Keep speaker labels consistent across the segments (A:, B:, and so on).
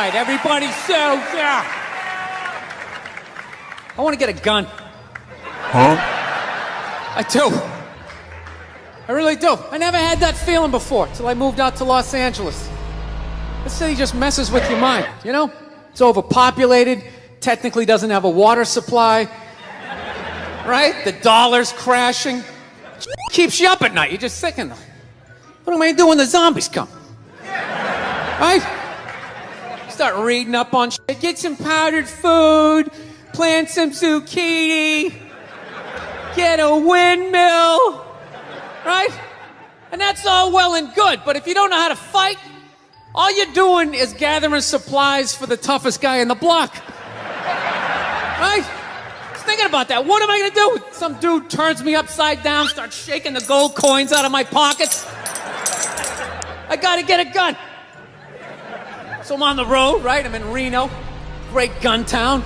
A: right, everybody settle down. I want to get a gun.
B: Huh?
A: I do. I really do. I never had that feeling before till I moved out to Los Angeles. This city just messes with your mind, you know? It's overpopulated, technically doesn't have a water supply, right? The dollar's crashing. Keeps you up at night. You're just thinking, what am I gonna do when the zombies come? Right? Start reading up on shit. Get some powdered food, plant some zucchini, get a windmill, right? And that's all well and good, but if you don't know how to fight, all you're doing is gathering supplies for the toughest guy in the block. Right? Just thinking about that. What am I gonna do? Some dude turns me upside down, starts shaking the gold coins out of my pockets. I gotta get a gun. So I'm on the road, right? I'm in Reno, great gun town.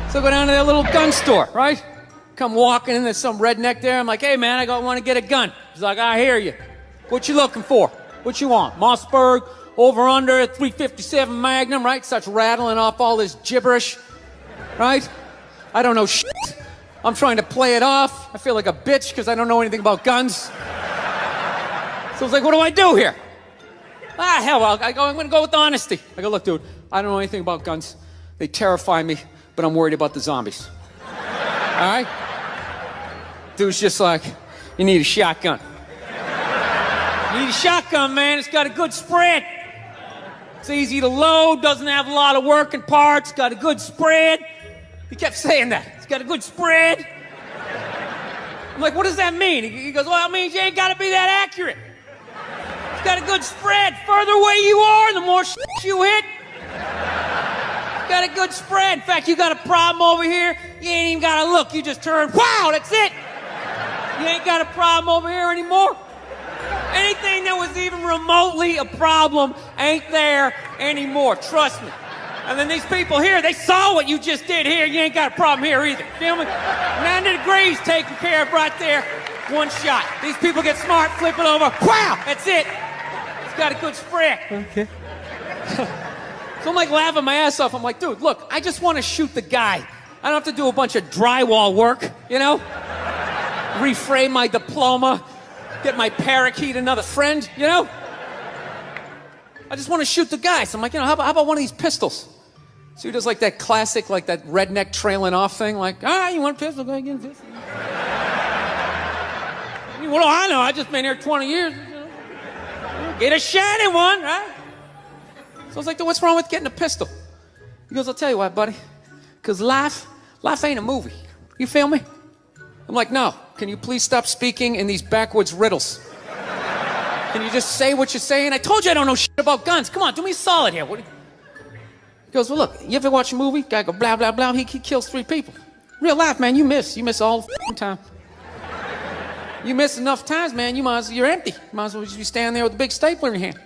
A: So I go down to their little gun store, right? Come walking in, there's some redneck there. I'm like, hey man, I want to get a gun. He's like, I hear you. What you looking for? What you want? Mossberg, over under, a 357 Magnum, right? Starts rattling off all this gibberish, right? I don't know shit. I'm trying to play it off. I feel like a bitch because I don't know anything about guns. So I was like, what do I do here? Hell, I'm going to go with honesty. I go, look, dude, I don't know anything about guns. They terrify me, but I'm worried about the zombies. All right? Dude's just like, you need a shotgun. You need a shotgun, man. It's got a good spread. It's easy to load, doesn't have a lot of working parts, got a good spread. He kept saying that. It's got a good spread. I'm like, what does that mean? He goes, well, it means you ain't got to be that accurate. Got a good spread. Further away you are, the more shit you hit. Got a good spread. In fact, you got a problem over here, you ain't even got to look. You just turn, wow, that's it. You ain't got a problem over here anymore. Anything that was even remotely a problem ain't there anymore. Trust me. And then these people here, they saw what you just did here. You ain't got a problem here either. Feel me? 90 degrees taken care of right there. One shot. These people get smart, flip it over. Wow, that's it. Got a good spread. Okay. So I'm like laughing my ass off. I'm like, dude, look, I just want to shoot the guy. I don't have to do a bunch of drywall work, you know? Reframe my diploma, get my parakeet another friend, you know? I just want to shoot the guy. So I'm like, you know, how about one of these pistols? So he does like that classic, like that redneck trailing off thing, like, you want a pistol? Go ahead, get a pistol. What do I know? I just been here 20 years. Get a shiny one, right? So I was like, what's wrong with getting a pistol? He goes, I'll tell you what, buddy. Because life ain't a movie. You feel me? I'm like, no. Can you please stop speaking in these backwoods riddles? Can you just say what you're saying? I told you I don't know shit about guns. Come on, do me a solid here. He goes, well, look, you ever watch a movie? Guy go, blah, blah, blah. He kills 3 people. Real life, man, you miss all the time. You miss enough times, man, you're empty. You might as well just be standing there with a big stapler in your hand.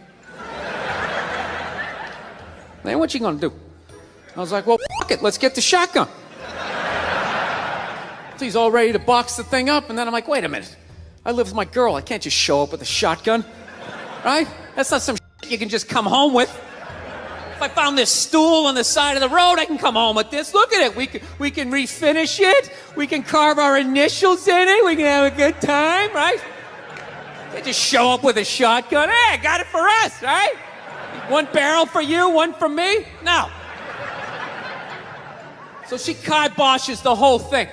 A: Man, what you gonna do? I was like, well, fuck it, let's get the shotgun. So he's all ready to box the thing up, and then I'm like, wait a minute. I live with my girl, I can't just show up with a shotgun, right? That's not some shit you can just come home with. If I found this stool on the side of the road, I can come home with this. Look at it. We can refinish it. We can carve our initials in it. We can have a good time, right? Can't just show up with a shotgun. Hey, I got it for us, right? One barrel for you, one for me? No. So she kiboshes the whole thing.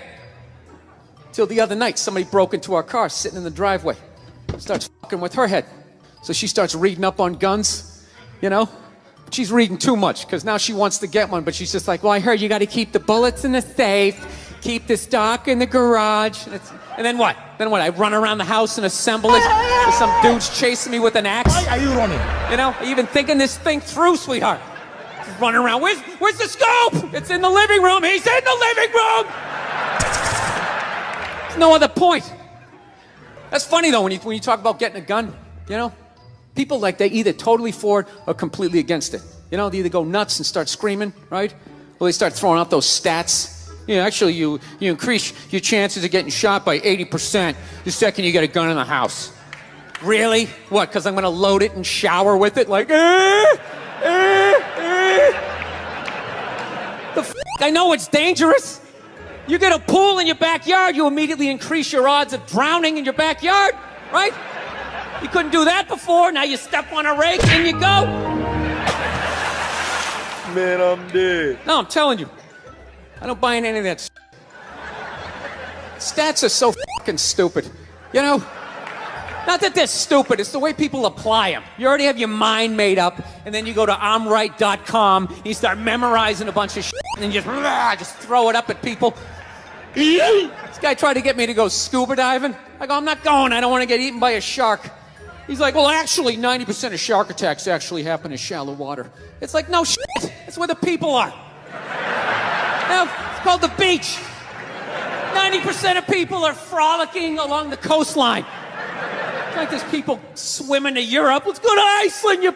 A: Till the other night, somebody broke into our car, sitting in the driveway. Starts fucking with her head. So she starts reading up on guns, you know? She's reading too much, because now she wants to get one, but she's just like, well, I heard you got to keep the bullets in the safe, keep the stock in the garage. And then what? I run around the house and assemble it with some dudes chasing me with an axe.
B: Why are you running?
A: You know, even thinking this thing through, sweetheart. Just running around. Where's the scope? It's in the living room. He's in the living room. There's no other point. That's funny, though, when you talk about getting a gun, you know? People, like, they either totally for it or completely against it. You know, they either go nuts and start screaming, right? Or they start throwing out those stats. Yeah, actually, you increase your chances of getting shot by 80% the second you get a gun in the house. Really? What, because I'm going to load it and shower with it? Like, The f***? I know it's dangerous. You get a pool in your backyard, you immediately increase your odds of drowning in your backyard, right? You couldn't do that before, now you step on a rake and you go.
B: Man, I'm dead.
A: No, I'm telling you. I don't buy in any of that shit. Stats are so fucking stupid. You know? Not that they're stupid, it's the way people apply them. You already have your mind made up, and then you go to I'mRight.com, and you start memorizing a bunch of shit, and then you just throw it up at people. This guy tried to get me to go scuba diving. I go, I'm not going, I don't want to get eaten by a shark. He's like, well, actually, 90% of shark attacks actually happen in shallow water. It's like, no shit, it's where the people are. Now, it's called the beach. 90% of people are frolicking along the coastline. It's like there's people swimming to Europe. Let's go to Iceland, you